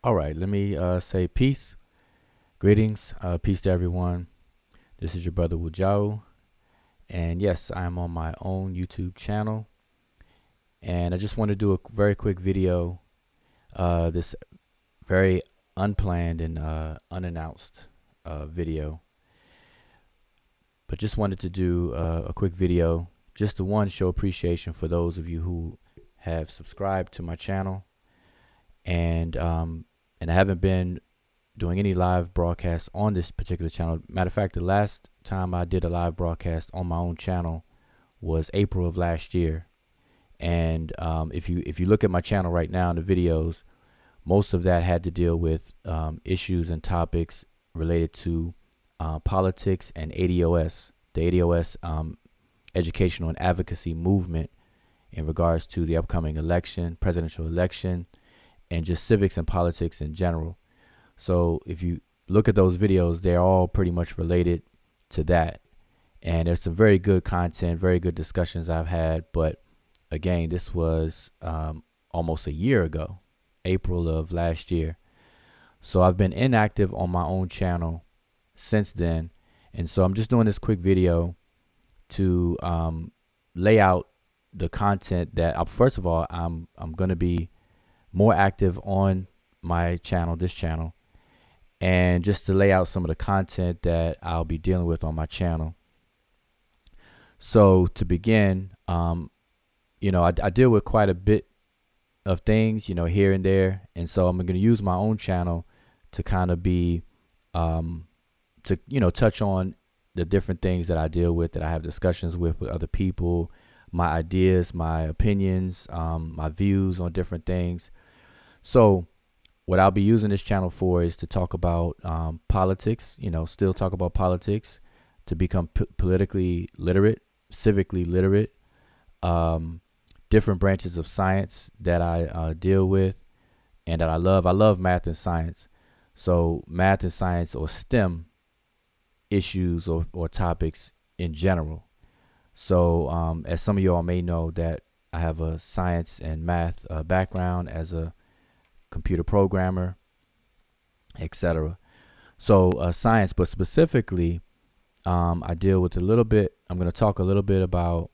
All right, let me say peace, greetings, peace to everyone. This is your brother Wudjau, and yes, I'm on my own YouTube channel, and I just want to do a very quick video. This very unplanned and unannounced video, but just wanted to do a quick video, just to show appreciation for those of you who have subscribed to my channel, and I haven't been doing any live broadcasts on this particular channel. Matter of fact, the last time I did a live broadcast on my own channel was April of last year. And if you look at my channel right now in the videos, most of that had to deal with issues and topics related to politics and ADOS, the ADOS educational and advocacy movement in regards to the upcoming election, presidential election, and just civics and politics in general. So if you look at those videos, they're all pretty much related to that. And there's some very good content, very good discussions I've had. But again, this was almost a year ago, April of last year. So I've been inactive on my own channel since then. And so I'm just doing this quick video to lay out the content that, first of all, I'm going to be more active on my channel, this channel, and just to lay out some of the content that I'll be dealing with on my channel. So to begin, I deal with quite a bit of things, here and there. And so I'm going to use my own channel to kind of be, touch on the different things that I deal with, that I have discussions with other people, my ideas, my opinions, my views on different things. So what I'll be using this channel for is to talk about politics, still talk about politics, to become politically literate, civically literate, different branches of science that I deal with and that I love. I love math and science. So math and science, or STEM issues or topics in general. So as some of you all may know, that I have a science and math background as a computer programmer, etc. So science, but specifically, I deal with I'm going to talk a little bit about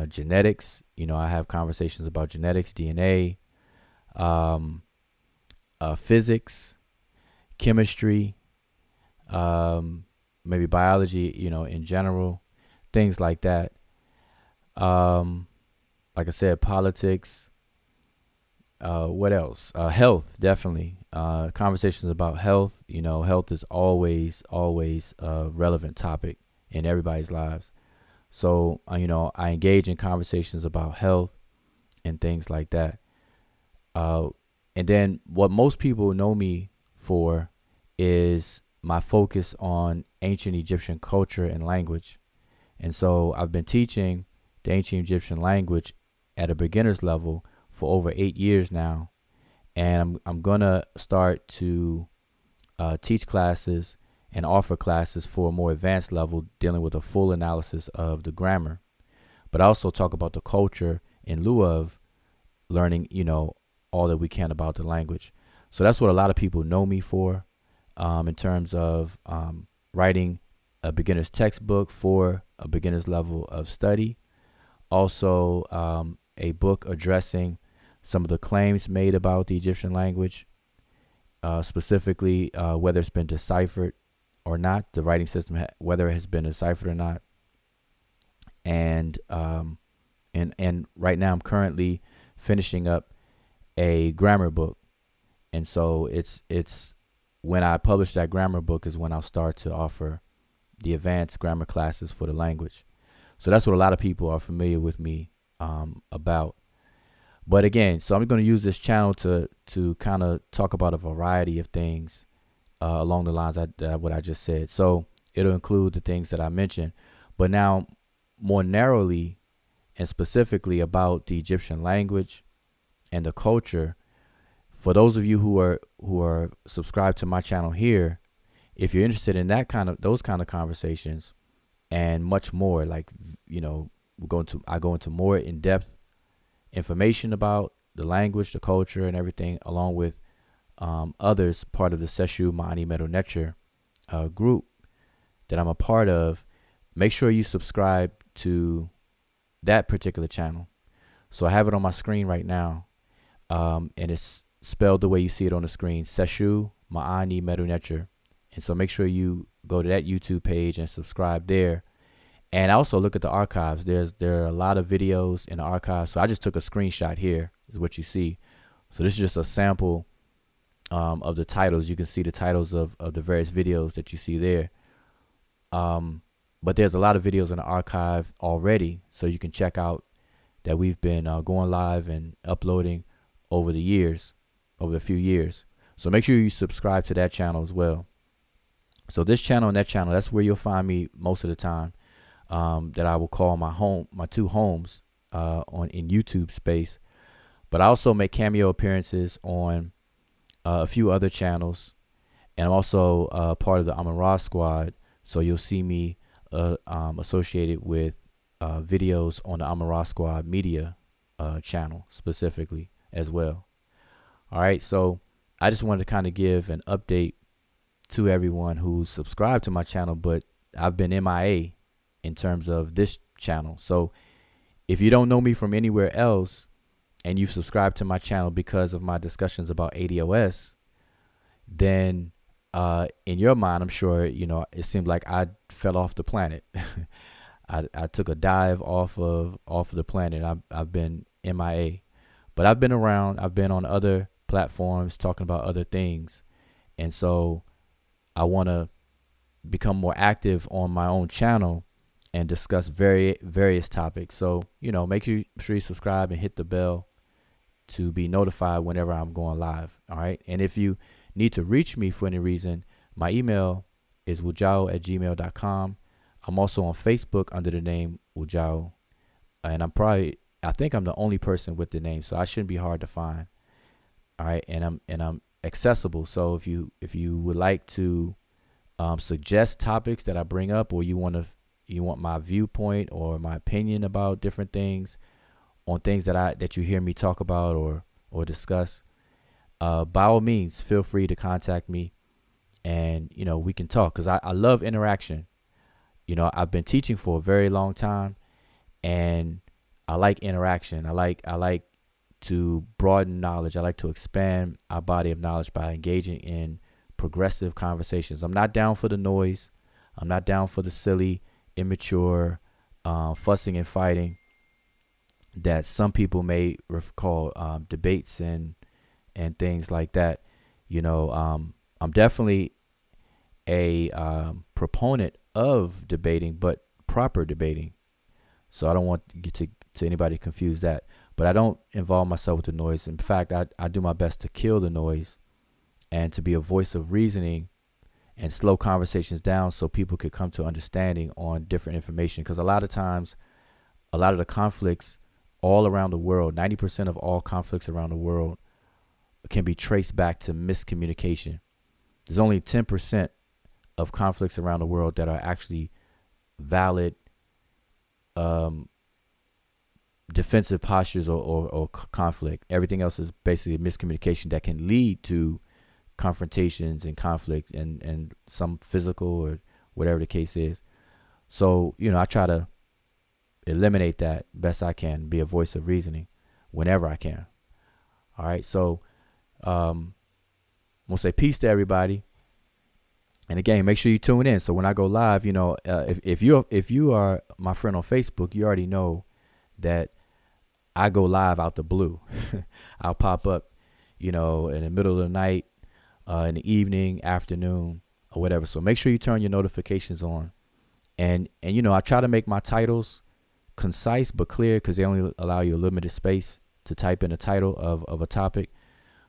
genetics. I have conversations about genetics, DNA, physics, chemistry, maybe biology, in general, things like that. Like I said, politics. What else? Health, definitely. Conversations about health. Health is always a relevant topic in everybody's lives. So, I engage in conversations about health and things like that. And then what most people know me for is my focus on ancient Egyptian culture and language. And so I've been teaching the ancient Egyptian language at a beginner's level for over 8 years now, and I'm gonna start to teach classes and offer classes for a more advanced level, dealing with a full analysis of the grammar, but I also talk about the culture in lieu of learning, all that we can about the language. So that's what a lot of people know me for, in terms of writing a beginner's textbook for a beginner's level of study. Also, a book addressing some of the claims made about the Egyptian language, specifically whether it's been deciphered or not, the writing system, whether it has been deciphered or not. And right now I'm currently finishing up a grammar book. And so it's when I publish that grammar book is when I'll start to offer the advanced grammar classes for the language. So that's what a lot of people are familiar with me about. But again, so I'm going to use this channel to kind of talk about a variety of things along the lines of what I just said. So it'll include the things that I mentioned, but now more narrowly and specifically about the Egyptian language and the culture. For those of you who are subscribed to my channel here, if you're interested in those kind of conversations and much more, like, I go into more in-depth information about the language, the culture, and everything, along with others part of the Seshu Ma'ani Metal Nature group that I'm a part of, make sure you subscribe to that particular channel. So I have it on my screen right now, and it's spelled the way you see it on the screen, Seshu Ma'ani Metal Nature. And so make sure you go to that YouTube page and subscribe there. And also look at the archives. There are a lot of videos in the archives. So I just took a screenshot here, is what you see. So this is just a sample of the titles. You can see the titles of the various videos that you see there. But there's a lot of videos in the archive already, so you can check out that we've been going live and uploading over the few years. So make sure you subscribe to that channel as well. So this channel and that channel, that's where you'll find me most of the time. That I will call my two homes in YouTube space. But I also make cameo appearances on a few other channels, and I'm also part of the Amun-Ra squad. So you'll see me associated with videos on the Amun-Ra squad media channel specifically as well. All right, so I just wanted to kind of give an update to everyone who's subscribed to my channel, but I've been MIA in terms of this channel. So if you don't know me from anywhere else and you've subscribed to my channel because of my discussions about ADOS, then in your mind, I'm sure, it seemed like I fell off the planet. I took a dive off of the planet. I've been MIA, but I've been around. I've been on other platforms talking about other things. And so I want to become more active on my own channel and discuss various topics. So, make sure you subscribe and hit the bell to be notified whenever I'm going live. All right. And if you need to reach me for any reason, my email is wudjau@gmail.com. I'm also on Facebook under the name Wudjau. And I think I'm the only person with the name, so I shouldn't be hard to find. All right. And I'm accessible. So if you would like to suggest topics that I bring up, or you want my viewpoint or my opinion about different things, on things that you hear me talk about or discuss, by all means, feel free to contact me, and we can talk, because I love interaction. I've been teaching for a very long time, and I like interaction. I like to broaden knowledge. I like to expand our body of knowledge by engaging in progressive conversations. I'm not down for the noise. I'm not down for the silly, immature, fussing and fighting that some people may call debates and things like that. I'm definitely a proponent of debating, but proper debating. So I don't want to anybody confuse that. But I don't involve myself with the noise. In fact, I do my best to kill the noise and to be a voice of reasoning and slow conversations down so people could come to understanding on different information. Because a lot of times, a lot of the conflicts all around the world, 90% of all conflicts around the world can be traced back to miscommunication. There's only 10% of conflicts around the world that are actually valid defensive postures or conflict. Everything else is basically a miscommunication that can lead to confrontations and conflict and some physical or whatever the case is. So, I try to eliminate that best I can, be a voice of reasoning whenever I can. All right. So, I'm gonna say peace to everybody. And again, make sure you tune in. So when I go live, if you are my friend on Facebook, you already know that I go live out the blue. I'll pop up, in the middle of the night, in the evening, afternoon, or whatever. So make sure you turn your notifications on. And I try to make my titles concise but clear, because they only allow you a limited space to type in the title of a topic.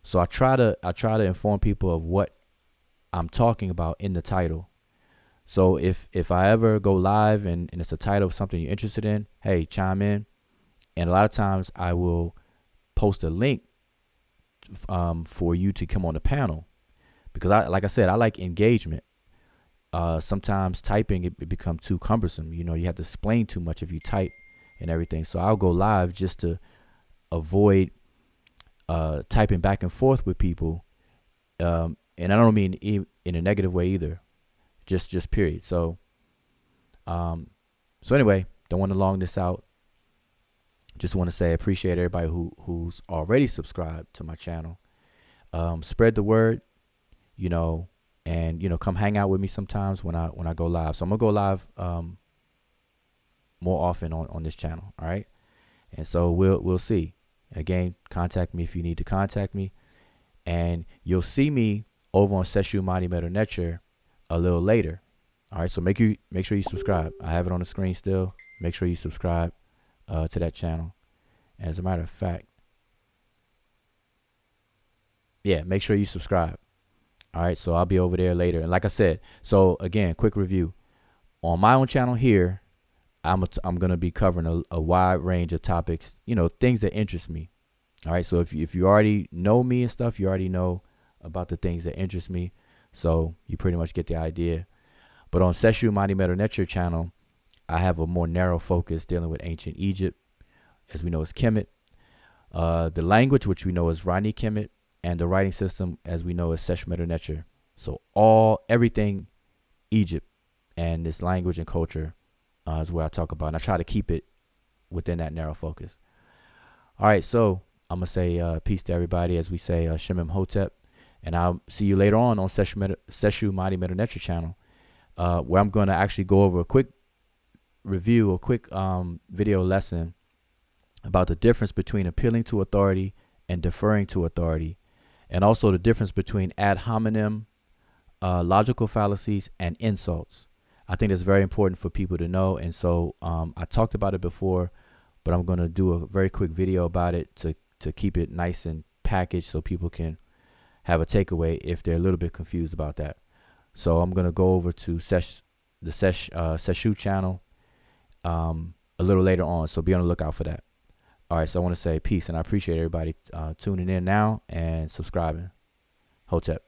So I try to inform people of what I'm talking about in the title. So if I ever go live and it's a title of something you're interested in, hey, chime in. And a lot of times I will post a link for you to come on the panel, because like I said, I like engagement. Sometimes typing, it become too cumbersome. You have to explain too much if you type and everything. So I'll go live just to avoid typing back and forth with people And I don't mean in a negative way either. Just period. So anyway, don't want to long this out. Just want to say I appreciate everybody who's already subscribed to my channel. Spread the word, and come hang out with me sometimes when I go live. So I'm gonna go live more often on this channel. All right, and so we'll see. Again, contact me if you need to contact me, and you'll see me over on Iry-Maat Nature a little later. All right, so make sure you subscribe. I have it on the screen still. Make sure you subscribe to that channel. And as a matter of fact, yeah, make sure you subscribe. All right, so I'll be over there later. And like I said, so again, quick review. On my own channel here, I'm going to be covering a wide range of topics, things that interest me. All right, so if you already know me and stuff, you already know about the things that interest me. So you pretty much get the idea. But on Iry-Maat Nature channel, I have a more narrow focus dealing with ancient Egypt, as we know is Kemet. The language, which we know is Rani Kemet, and the writing system, as we know, is Iry-Maat Nature. So everything Egypt and this language and culture is where I talk about, and I try to keep it within that narrow focus. All right, so I'm gonna say peace to everybody, as we say Shemem Hotep, and I'll see you later on Iry-Maat Nature channel, where I'm gonna actually go over a quick review, a quick video lesson about the difference between appealing to authority and deferring to authority, and also the difference between ad hominem, logical fallacies, and insults. I think that's very important for people to know. And so I talked about it before, but I'm going to do a very quick video about it to keep it nice and packaged so people can have a takeaway if they're a little bit confused about that. So I'm going to go over to the Seshu channel a little later on. So be on the lookout for that. All right, so I want to say peace, and I appreciate everybody tuning in now and subscribing. Hotep.